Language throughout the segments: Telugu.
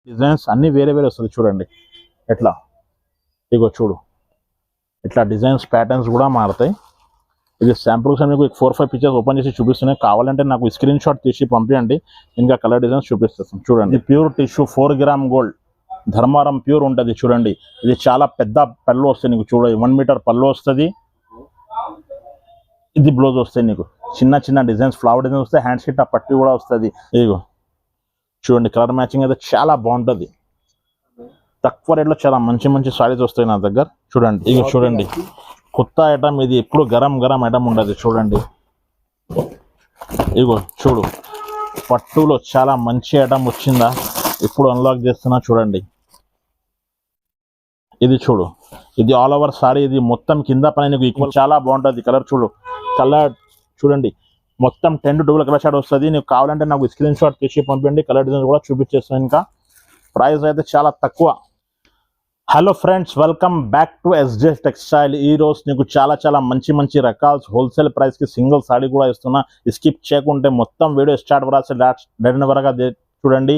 డిజైన్స్ అన్ని వేరే వేరే వస్తుంది చూడండి. ఎట్లా ఇగో చూడు, ఇట్లా డిజైన్స్ ప్యాటర్న్స్ కూడా మారుతాయి. ఇది శాంపుల్స్ మీకు 4-5 పిక్చర్స్ ఓపెన్ చేసి చూపిస్తున్నాయి. కావాలంటే నాకు స్క్రీన్ షాట్ తీసి పంపించండి, ఇంకా కలర్ డిజైన్స్ చూపిస్తాను. చూడండి, ఇది pure tissue 4 gram gold Dharmaram pure ఉంటుంది చూడండి. ఇది చాలా పెద్ద పళ్ళు వస్తుంది నీకు, చూడండి 1 మీటర్ పళ్ళు వస్తుంది. ఇది బ్లౌజ్ వస్తాయి నీకు, చిన్న చిన్న డిజైన్స్ ఫ్లవర్ డిజైన్స్ వస్తాయి. హ్యాండ్ షీట్ ఆ పట్టి కూడా వస్తుంది. ఇదిగో చూడండి, కలర్ మ్యాచింగ్ అయితే చాలా బాగుంటుంది. తక్కువ రేట్లో చాలా మంచి మంచి సారీస్ వస్తాయి నా దగ్గర. చూడండి ఇక చూడండి, కొత్త ఐటమ్ ఇది, ఎప్పుడు గరం గరం ఐటమ్ ఉండదు చూడండి. ఇగో చూడు, పట్టులో చాలా మంచి ఐటమ్ వచ్చిందా, ఇప్పుడు అన్లాక్ చేస్తున్నా చూడండి. ఇది చూడు, ఇది ఆల్ ఓవర్ సారీ, ఇది మొత్తం కింద పైన నీకు ఈక్వల్ చాలా బాగుంటుంది. కలర్ చూడు, కలర్ చూడండి, మొత్తం 10 to 12 కలర్ షాట్ వస్తుంది. నీకు కావాలంటే నాకు స్క్రీన్ షాట్ తీసి పంపించండి, కలర్ డిజైన్ కూడా చూపించేస్తాను. ఇంకా ప్రైస్ అయితే చాలా తక్కువ. Hello friends, welcome back to SJ textile. ఈ రోజు నీకు చాలా మంచి మంచి రకాల హోల్సేల్ ప్రైస్కి సింగిల్ సారీ కూడా ఇస్తున్నా. స్కిప్ చేయకుంటే మొత్తం వీడియో స్టార్ట్ వరాసి డెడ్ వరగా చూడండి.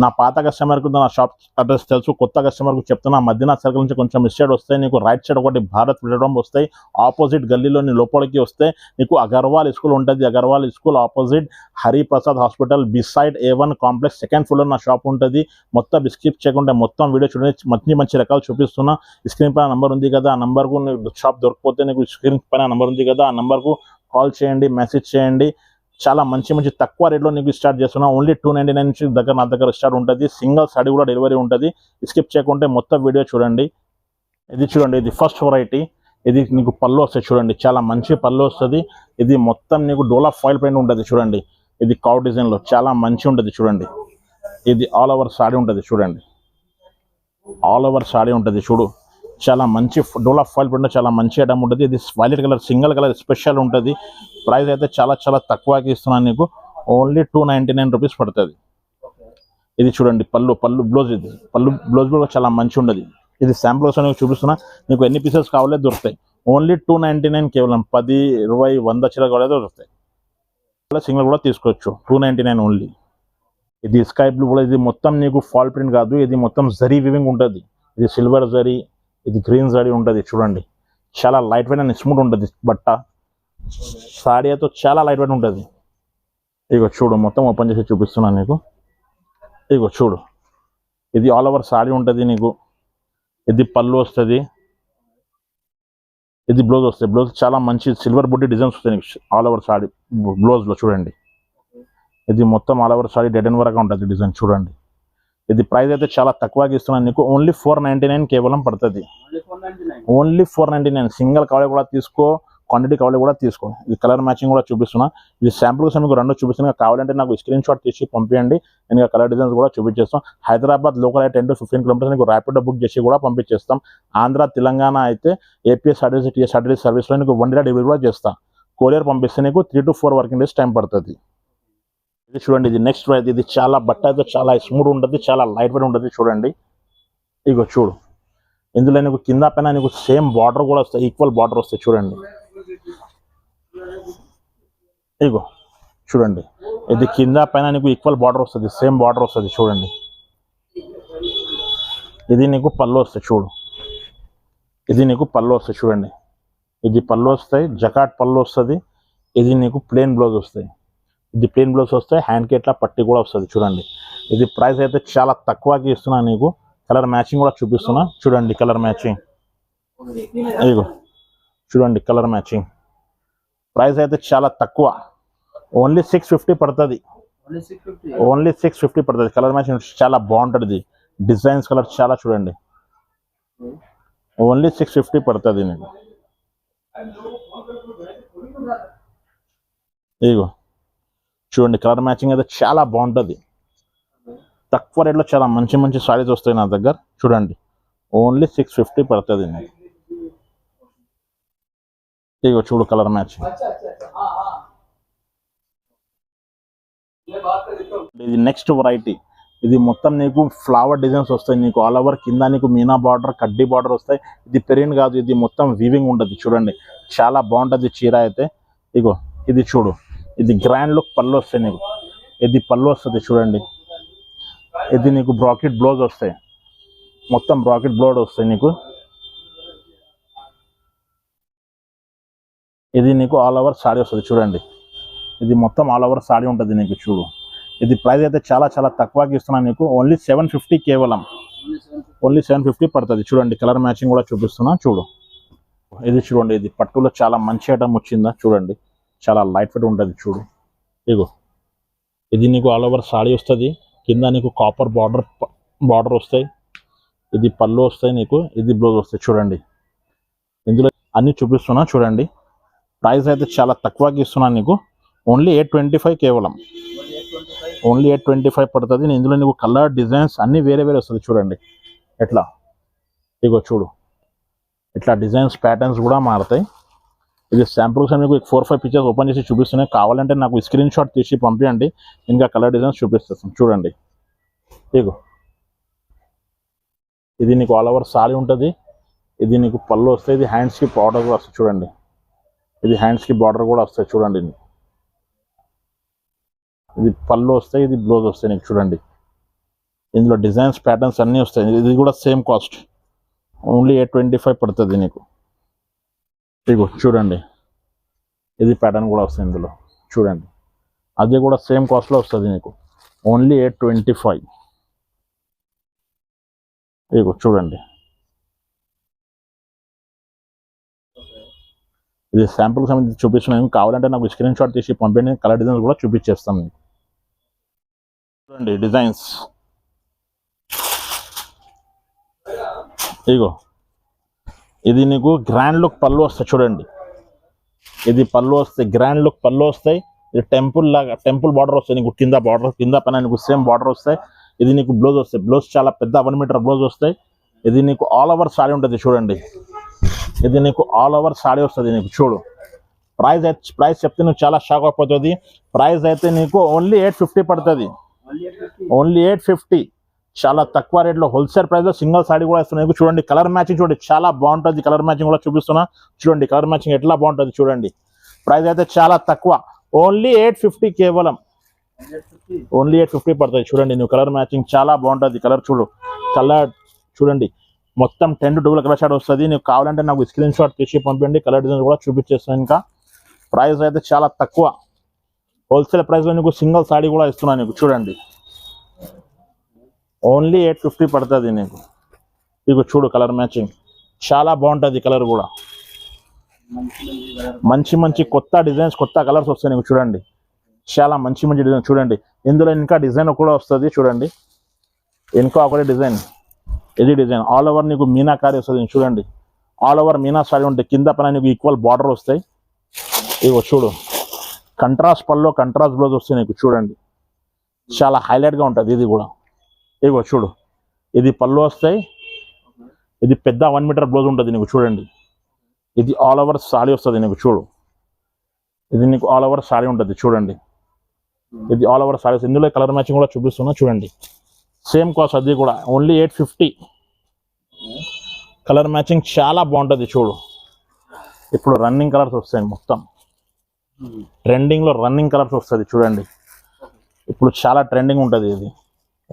నా పాత కస్టమర్కు నా షాప్ అడ్రస్ తెలుసు, కొత్త కస్టమర్కు చెప్తున్నా. మదీనా సర్కిల్ నుంచి కొంచెం ఇటు సైడ్ వస్తాయి నీకు, రైట్ సైడ్ ఒకటి భారత్ ప్లేటఫామ్ వస్తాయి. ఆపోజిట్ గల్లీలోని లోపలికి వస్తే నీకు అగర్వాల్ స్కూల్ ఉంటుంది. Agarwal school opposite Hariprasad hospital beside A1 complex second floor నా షాప్ ఉంటుంది. మొత్తం స్కిప్ చేయకుండా మొత్తం వీడియో చూడండి. మంచి రకాలు చూపిస్తున్నా. స్క్రీన్ పైన నంబర్ ఉంది కదా, ఆ నంబర్కు షాప్ దొరకపోతే నీకు స్క్రీన్ పైన నంబర్ ఉంది కదా, ఆ నంబర్కు కాల్ చేయండి, మెసేజ్ చేయండి. చాలా మంచి తక్కువ రేట్లో నీకు స్టార్ట్ చేస్తున్నా. ఓన్లీ 299 నుంచి నా దగ్గర స్టార్ట్ ఉంటుంది. సింగిల్ సారీ కూడా డెలివరీ ఉంటుంది. స్కిప్ చేయకుంటే మొత్తం వీడియో చూడండి. ఇది చూడండి, ఇది ఫస్ట్ వెరైటీ. ఇది నీకు పళ్ళు వస్తుంది చూడండి, చాలా మంచి పళ్ళు వస్తుంది. ఇది మొత్తం నీకు డోలా ఫాయిల్ ప్రింట్ ఉంటుంది చూడండి. ఇది కౌ డిజైన్లో చాలా మంచి ఉంటుంది చూడండి. ఇది ఆల్ ఓవర్ సారీ ఉంటుంది చూడండి, ఆల్ ఓవర్ సారీ ఉంటుంది చూడు. చాలా మంచి డోలా ఫాయిల్ ప్రింట్, చాలా మంచి ఐటమ్ ఉంటుంది. ఇది violet colour single colour special ఉంటుంది. ప్రైస్ అయితే చాలా తక్కువకి ఇస్తున్నాను నీకు, ఓన్లీ 299 రూపీస్ పడుతుంది. ఇది చూడండి, పళ్ళు బ్లౌజ్, ఇది బ్లౌజ్ కూడా చాలా మంచి ఉంటుంది. ఇది శాంపుల్స్ నీకు చూపిస్తున్నా. నీకు ఎన్ని పీసెస్ కావాలో దొరుకుతాయి. ఓన్లీ 299, కేవలం 10, 20, 100 చీర కావాలో దొరుకుతాయి. సింగిల్ కూడా తీసుకోవచ్చు, 299 ఓన్లీ. ఇది స్కై బ్లూ కూడా, ఇది మొత్తం నీకు ఫాల్ ప్రింట్ కాదు, ఇది మొత్తం జరీ వివింగ్ ఉంటుంది. ఇది సిల్వర్ జరీ, ఇది గ్రీన్ జరీ ఉంటుంది చూడండి. చాలా లైట్ వెయిట్ అండ్ స్మూత్ ఉంటుంది బట్ట. సారీ అయితే చాలా లైట్ వెయిట్ ఉంటుంది. ఇగో చూడు, మొత్తం ఓపెన్ చేసి చూపిస్తున్నాను నీకు. ఇగో చూడు, ఇది ఆల్ ఓవర్ సారీ ఉంటుంది నీకు. ఇది పళ్ళు వస్తుంది, ఇది బ్లౌజ్ వస్తుంది. బ్లౌజ్ చాలా మంచి సిల్వర్ బుడ్డి డిజైన్స్ వస్తాయి నీకు ఆల్ ఓవర్ సారీ బ్లౌజ్లో చూడండి. ఇది మొత్తం all over sorry dead and వరకు ఉంటుంది డిజైన్ చూడండి. ఇది ప్రైస్ అయితే చాలా తక్కువగా ఇస్తున్నాను నీకు, ఓన్లీ 499 కేవలం పడుతుంది. ఓన్లీ 499. సింగిల్ కావాలి కూడా తీసుకో, క్వాంటిటీ కావాలి కూడా తీసుకో. ఇది కలర్ మ్యాచింగ్ కూడా చూపిస్తున్నా. ఇది శాంపుల్స్ మీకు 2 చూపిస్తున్నా. కావాలంటే నాకు స్క్రీన్ షాట్ తీసి పంపించండి, నేను కలర్ డిజైన్స్ కూడా చూపించేస్తాం. హైదరాబాద్ లోకల్ అయితే 10 to 15 కిలోమీటర్స్ నీకు ర్యాపిడో బుక్ చేసి కూడా పంపించేస్తాం. ఆంధ్ర తెలంగాణ అయితే ఏపీఎస్ టీఎస్ సర్వీస్లో నీకు 1 day డెలివరీ కూడా చేస్తాం. కొరియర్ పంపిస్తే నీకు 3 to 4 వర్కింగ్ డేస్ టైం పడుతుంది. ఇది చూడండి, ఇది నెక్స్ట్ ప్రైస్. ఇది చాలా బట్ట అయితే చాలా స్మూత్ ఉంటుంది, చాలా లైట్ వెయిట్ ఉంటుంది చూడండి. ఇగో చూడు, ఇందులో నీకు కింద పైన నీకు సేమ్ బార్డర్ కూడా వస్తాయి, ఈక్వల్ బార్డర్ వస్తాయి చూడండి. ఇగో చూడండి, ఇది కింద పైన నీకు ఈక్వల్ బార్డర్ వస్తుంది, సేమ్ బార్డర్ వస్తుంది చూడండి. ఇది నీకు పళ్ళు వస్తాయి చూడు, ఇది నీకు పళ్ళు వస్తాయి చూడండి. ఇది పళ్ళు వస్తాయి, జకాట్ పళ్ళు వస్తుంది. ఇది నీకు ప్లెయిన్ బ్లౌజ్ వస్తాయి. ఇది ప్లెయిన్ బ్లౌజ్ వస్తాయి, హ్యాండ్కి ఇట్లా పట్టి కూడా వస్తుంది చూడండి. ఇది ప్రైస్ అయితే చాలా తక్కువకి ఇస్తున్నా నీకు. కలర్ మ్యాచింగ్ కూడా చూపిస్తున్నా చూడండి. కలర్ మ్యాచింగ్ ఇగో చూడండి, కలర్ మ్యాచింగ్. ప్రైస్ అయితే చాలా తక్కువ, ఓన్లీ 650 పడుతుంది. ఓన్లీ 650 పడుతుంది. కలర్ మ్యాచింగ్ చాలా బాగుంటుంది. డిజైన్స్ కలర్ చాలా చూడండి, ఓన్లీ 650 పడుతుంది నీకు. ఇగో చూడండి, కలర్ మ్యాచింగ్ అయితే చాలా బాగుంటుంది. తక్కువ రేట్లో చాలా మంచి సారీస్ వస్తాయి నా దగ్గర చూడండి. ఓన్లీ 650 పడుతుంది నీకు. ఇగో చూడు, కలర్ మ్యాచింగ్. ఇది నెక్స్ట్ వెరైటీ. ఇది మొత్తం నీకు ఫ్లవర్ డిజైన్స్ వస్తాయి నీకు ఆల్ ఓవర్. కింద నీకు మీనా బార్డర్, కడ్డీ బార్డర్ వస్తాయి. ఇది పెరిన్ కాదు, ఇది మొత్తం వీవింగ్ ఉంటుంది చూడండి. చాలా బాగుంటుంది చీర అయితే. ఇగో ఇది చూడు, ఇది గ్రాండ్ లుక్ పళ్ళు వస్తాయి నీకు. ఇది పళ్ళు వస్తుంది చూడండి. ఇది నీకు బ్రాకెట్ బ్లౌజ్ వస్తాయి, మొత్తం బ్రాకెట్ బ్లౌజ్ వస్తాయి నీకు. ఇది నీకు ఆల్ ఓవర్ సారీ వస్తుంది చూడండి. ఇది మొత్తం ఆల్ ఓవర్ సారీ ఉంటుంది నీకు. చూడు, ఇది ప్రైస్ అయితే చాలా చాలా తక్కువకి ఇస్తున్నాను నీకు. ఓన్లీ 750 కేవలం, ఓన్లీ 750 పడుతుంది. చూడండి కలర్ మ్యాచింగ్ కూడా చూపిస్తున్నా చూడు. ఇది చూడండి, ఇది పట్టులో చాలా మంచి ఐటమ్ వచ్చిందా చూడండి, చాలా లైట్ వెయిట్ ఉంటుంది చూడు. ఇగో ఇది నీకు ఆల్ ఓవర్ సారీ వస్తుంది, కింద నీకు కాపర్ బార్డర్ వస్తాయి, ఇది పళ్ళు వస్తాయి నీకు, ఇది బ్లౌజ్ వస్తాయి చూడండి. ఇందులో అన్ని చూపిస్తున్నా చూడండి. ప్రైస్ అయితే చాలా తక్కువకి ఇస్తున్నాను నీకు. ఓన్లీ 825 కేవలం, ఓన్లీ 825 పడుతుంది. ఇందులో నీకు కలర్ డిజైన్స్ అన్నీ వేరే వేరే వస్తుంది చూడండి. ఎట్లా ఇగో చూడు, ఇట్లా డిజైన్స్ ప్యాటర్న్స్ కూడా మారుతాయి. ఇది శాంపుల్స్ మీకు 4-5 పిక్చర్స్ ఓపెన్ చేసి చూపిస్తున్నాయి. కావాలంటే నాకు స్క్రీన్ షాట్ తీసి పంపించండి, ఇంకా కలర్ డిజైన్స్ చూపిస్తాను చూడండి. ఇగో ఇది నీకు ఆల్ ఓవర్ సారీ ఉంటుంది, ఇది నీకు పళ్ళు వస్తాయి, ఇది హ్యాండ్స్కి బార్డర్ కూడా వస్తుంది చూడండి. ఇది హ్యాండ్స్కి బార్డర్ కూడా వస్తాయి చూడండి. ఇది పళ్ళు వస్తాయి, ఇది బ్లౌజ్ వస్తాయి నీకు చూడండి. ఇందులో డిజైన్స్ ప్యాటర్న్స్ అన్నీ వస్తాయి. ఇది కూడా సేమ్ కాస్ట్, ఓన్లీ 825 పడుతుంది నీకు. ఇగో చూడండి, ఇది ప్యాటర్న్ కూడా వస్తుంది ఇందులో చూడండి. అది కూడా సేమ్ కాస్ట్లో వస్తుంది నీకు, ఓన్లీ 825. ఇగో చూడండి, ఇది శాంపుల్ సంబంధించి చూపిస్తున్నాను. కావాలంటే నాకు స్క్రీన్ షాట్ తీసి పంపించండి, కలర్ డిజైన్స్ కూడా చూపించేస్తాను మీకు. చూడండి డిజైన్స్, ఇగో ఇది నీకు గ్రాండ్ లుక్ పళ్ళు వస్తాయి చూడండి. ఇది పళ్ళు వస్తాయి, గ్రాండ్ లుక్ పళ్ళు వస్తాయి. ఇది టెంపుల్ లాగా, టెంపుల్ బార్డర్ వస్తాయి నీకు, కింద బార్డర్, కింద పైన నీకు సేమ్ బార్డర్ వస్తాయి. ఇది నీకు బ్లౌజ్ వస్తాయి, బ్లౌజ్ చాలా పెద్ద 1 మీటర్ బ్లౌజ్ వస్తాయి. ఇది నీకు ఆల్ ఓవర్ సారీ ఉంటుంది చూడండి. ఇది నీకు ఆల్ ఓవర్ సారీ వస్తుంది నీకు. చూడు ప్రైస్ చెప్తే నువ్వు చాలా షాక్ అయిపోతుంది. ప్రైస్ అయితే నీకు ఓన్లీ 850 పడుతుంది, ఓన్లీ 850. చాలా తక్కువ రేట్లో హోల్సేల్ ప్రైస్లో సింగిల్ సారీ కూడా ఇస్తున్నాయి నీకు. చూడండి కలర్ మ్యాచింగ్ చూడండి, చాలా బాగుంటుంది. కలర్ మ్యాచింగ్ కూడా చూపిస్తున్నా చూడండి, కలర్ మ్యాచింగ్ ఎట్లా బాగుంటుంది చూడండి. ప్రైస్ అయితే చాలా తక్కువ, ఓన్లీ 850 కేవలం, ఓన్లీ 850 పడుతుంది. చూడండి నువ్వు కలర్ మ్యాచింగ్ చాలా బాగుంటుంది. కలర్ చూడు, కలర్ చూడండి మొత్తం 10 to 12 కలర్ షాట్ వస్తుంది. నీకు కావాలంటే నాకు స్క్రీన్ షాట్ తీసి పంపించండి, కలర్ డిజైన్ కూడా చూపించేస్తాను. ఇంకా ప్రైస్ అయితే చాలా తక్కువ, హోల్సేల్ ప్రైస్లో నీకు సింగిల్ సారీ కూడా ఇస్తున్నాను నీకు. చూడండి ఓన్లీ 850 పడుతుంది నీకు. ఇక చూడు కలర్ మ్యాచింగ్ చాలా బాగుంటుంది. కలర్ కూడా మంచి మంచి కొత్త డిజైన్స్, కొత్త కలర్స్ వస్తాయి నీకు. చూడండి చాలా మంచి మంచి డిజైన్ చూడండి. ఇందులో ఇంకా డిజైన్ కూడా వస్తుంది చూడండి, ఇంకా ఒకటి డిజైన్, ఇది డిజైన్ ఆల్ ఓవర్ నీకు మీనాకారి వస్తుంది చూడండి. ఆల్ ఓవర్ మీనా సారీ ఉంటుంది, కింద పైన నీకు ఈక్వల్ బార్డర్ వస్తాయి. ఇగో చూడు, కంట్రాస్ట్ పల్లో కంట్రాస్ట్ బ్లౌజ్ వస్తాయి నీకు. చూడండి చాలా హైలైట్గా ఉంటుంది ఇది కూడా. ఇగో చూడు, ఇది పళ్ళు వస్తాయి, ఇది పెద్ద 1 మీటర్ బ్లౌజ్ ఉంటుంది నీకు. చూడండి ఇది ఆల్ ఓవర్ సారీ వస్తుంది నీకు. చూడు ఇది నీకు ఆల్ ఓవర్ సారీ ఉంటుంది చూడండి. ఇది ఆల్ ఓవర్ సారీస్. ఇందులో కలర్ మ్యాచింగ్ కూడా చూపిస్తున్నా చూడండి, సేమ్ కాస్ట్. అది కూడా ఓన్లీ 850. కలర్ మ్యాచింగ్ చాలా బాగుంటుంది చూడు. ఇప్పుడు రన్నింగ్ కలర్స్ వస్తాయి మొత్తం, ట్రెండింగ్లో రన్నింగ్ కలర్స్ వస్తుంది చూడండి. ఇప్పుడు చాలా ట్రెండింగ్ ఉంటుంది ఇది.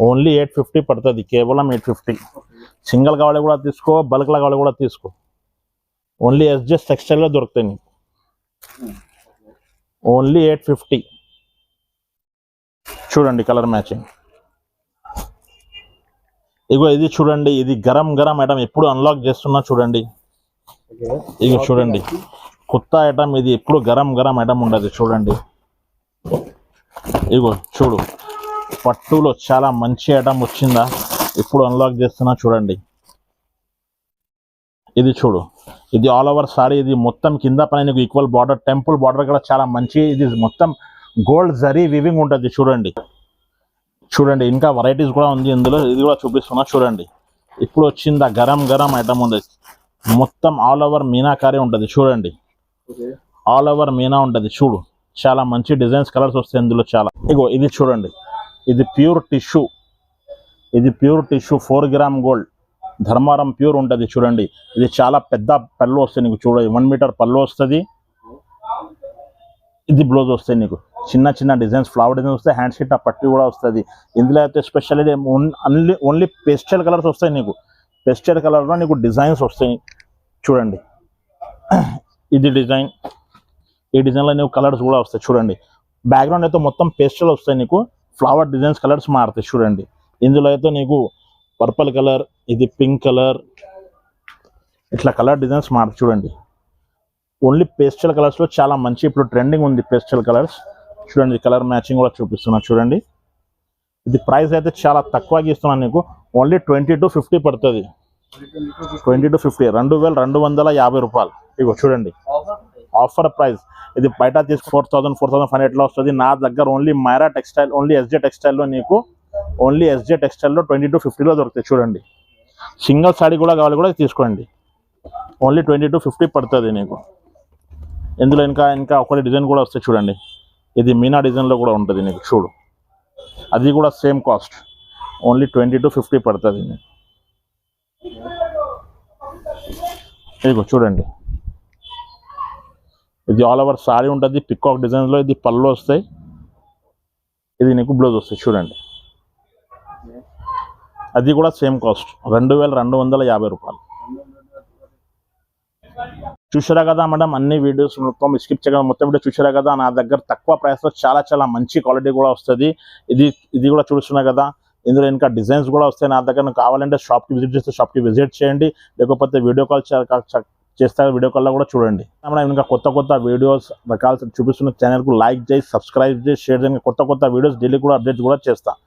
ఓన్లీ 850 పడుతుంది, కేవలం 850. సింగిల్ కావాలి కూడా తీసుకో, బల్క్లో కావాలి కూడా తీసుకో. ఓన్లీ ఎస్జెస్ టెక్స్టైల్లో దొరుకుతాయి నీకు. ఓన్లీ 850. చూడండి కలర్ మ్యాచింగ్. ఇగో ఇది చూడండి, ఇది గరం గరం ఐటమ్, ఎప్పుడు అన్లాక్ చేస్తున్నా చూడండి. ఇగో చూడండి కొత్త ఐటమ్, ఇది ఎప్పుడు గరం గరం ఐటమ్ ఉండదు చూడండి. ఇగో చూడు, పట్టులో చాలా మంచి ఐటమ్ వచ్చిందా, ఇప్పుడు అన్లాక్ చేస్తున్నా చూడండి. ఇది చూడు, ఇది ఆల్ ఓవర్ సారీ. ఇది మొత్తం కింద పైన నీకు ఈక్వల్ బార్డర్, టెంపుల్ బార్డర్ కూడా చాలా మంచి. ఇది మొత్తం గోల్డ్ జరీ వివింగ్ ఉంటుంది చూడండి. చూడండి ఇంకా వెరైటీస్ కూడా ఉంది ఇందులో, ఇది కూడా చూపిస్తున్నా చూడండి. ఇప్పుడు వచ్చిందా గరం గరం ఐటమ్ ఉంది, మొత్తం ఆల్ ఓవర్ మీనాకారి ఉంటుంది చూడండి. ఆల్ ఓవర్ మీనా ఉంటుంది చూడు, చాలా మంచి డిజైన్స్ కలర్స్ వస్తాయి ఇందులో చాలా. ఇగో ఇది చూడండి, ఇది ప్యూర్ టిష్యూ, ఇది pure tissue 4 gram gold Dharmaram pure ఉంటుంది చూడండి. ఇది చాలా పెద్ద పళ్ళు వస్తాయి నీకు. చూడండి 1 మీటర్ పళ్ళు వస్తుంది, ఇది బ్లౌజ్ వస్తాయి నీకు. చిన్న చిన్న డిజైన్స్ ఫ్లవర్ డిజైన్స్ వస్తాయి, హ్యాండ్ షీట్ ఆ పట్టి కూడా వస్తుంది. ఇందులో అయితే స్పెషాలిటీ ఓన్లీ పేస్టల్ కలర్స్ వస్తాయి. నీకు పేస్టల్ కలర్లో నీకు డిజైన్స్ వస్తాయి చూడండి. ఇది డిజైన్, ఈ డిజైన్లో నీకు కలర్స్ కూడా వస్తాయి చూడండి. బ్యాక్గ్రౌండ్ అయితే మొత్తం పేస్టల్ వస్తాయి, నీకు ఫ్లవర్ డిజైన్స్ కలర్స్ మారుతాయి చూడండి. ఇందులో అయితే నీకు పర్పుల్ కలర్, ఇది పింక్ కలర్, ఇట్లా కలర్ డిజైన్స్ మారుతాయి చూడండి. ఓన్లీ పేస్టల్ కలర్స్లో చాలా మంచి ఇప్పుడు ట్రెండింగ్ ఉంది పేస్టల్ కలర్స్ చూడండి. కలర్ మ్యాచింగ్ కూడా చూపిస్తున్నా చూడండి. ఇది ప్రైస్ అయితే చాలా తక్కువగా ఇస్తున్నాను నీకు, ఓన్లీ 20 to 50 పడుతుంది. 20 to 50 2250 రూపాయలు. ఇగో చూడండి ఆఫర్ ప్రైస్. ఇది బయట తీసుకు 4000 4500 వస్తుంది. నా దగ్గర only Myra textile, only SJ టెక్స్టైల్లో నీకు ఓన్లీ ఎస్జే టెక్స్టైల్లో 20 to 50 దొరుకుతాయి చూడండి. సింగిల్ సాడీ కూడా కావాలి కూడా తీసుకోండి, ఓన్లీ 20 to 50 పడుతుంది నీకు. ఇందులో ఇంకా ఒకటి డిజైన్ కూడా వస్తాయి చూడండి. ఇది మీనా డిజైన్లో కూడా ఉంటుంది నీకు చూడు, అది కూడా సేమ్ కాస్ట్, ఓన్లీ 20 to 50 పడుతుంది నీకు. ఇదిగో చూడండి, ఇది ఆల్ ఓవర్ సారీ ఉంటుంది పికాక్ డిజైన్లో. ఇది పళ్ళు వస్తాయి, ఇది నీకు బ్లౌజ్ వస్తాయి చూడండి. అది కూడా సేమ్ కాస్ట్ 2250 రూపాయలు. చూసారా కదా మేడం, అన్ని వీడియోస్ మొత్తం స్కిప్ చేయగా మొత్తం వీడియో చూసారా కదా. నా దగ్గర తక్కువ ప్రైస్లో చాలా మంచి క్వాలిటీ కూడా వస్తుంది. ఇది కూడా చూస్తున్నా కదా. ఇందులో ఇంకా డిజైన్స్ కూడా వస్తాయి నా దగ్గర. కావాలంటే షాప్కి విజిట్ చేస్తే షాప్కి విజిట్ చేయండి, లేకపోతే వీడియో కాల్ చేస్తే వీడియో కాల్లో కూడా చూడండి. మేడం ఇంకా కొత్త వీడియోస్ రకాలు చూపిస్తున్న ఛానల్కు లైక్ చేసి సబ్స్క్రైబ్ చేసి షేర్ చేయండి. కొత్త వీడియోస్ డైలీ కూడా అప్డేట్స్ కూడా చేస్తాను.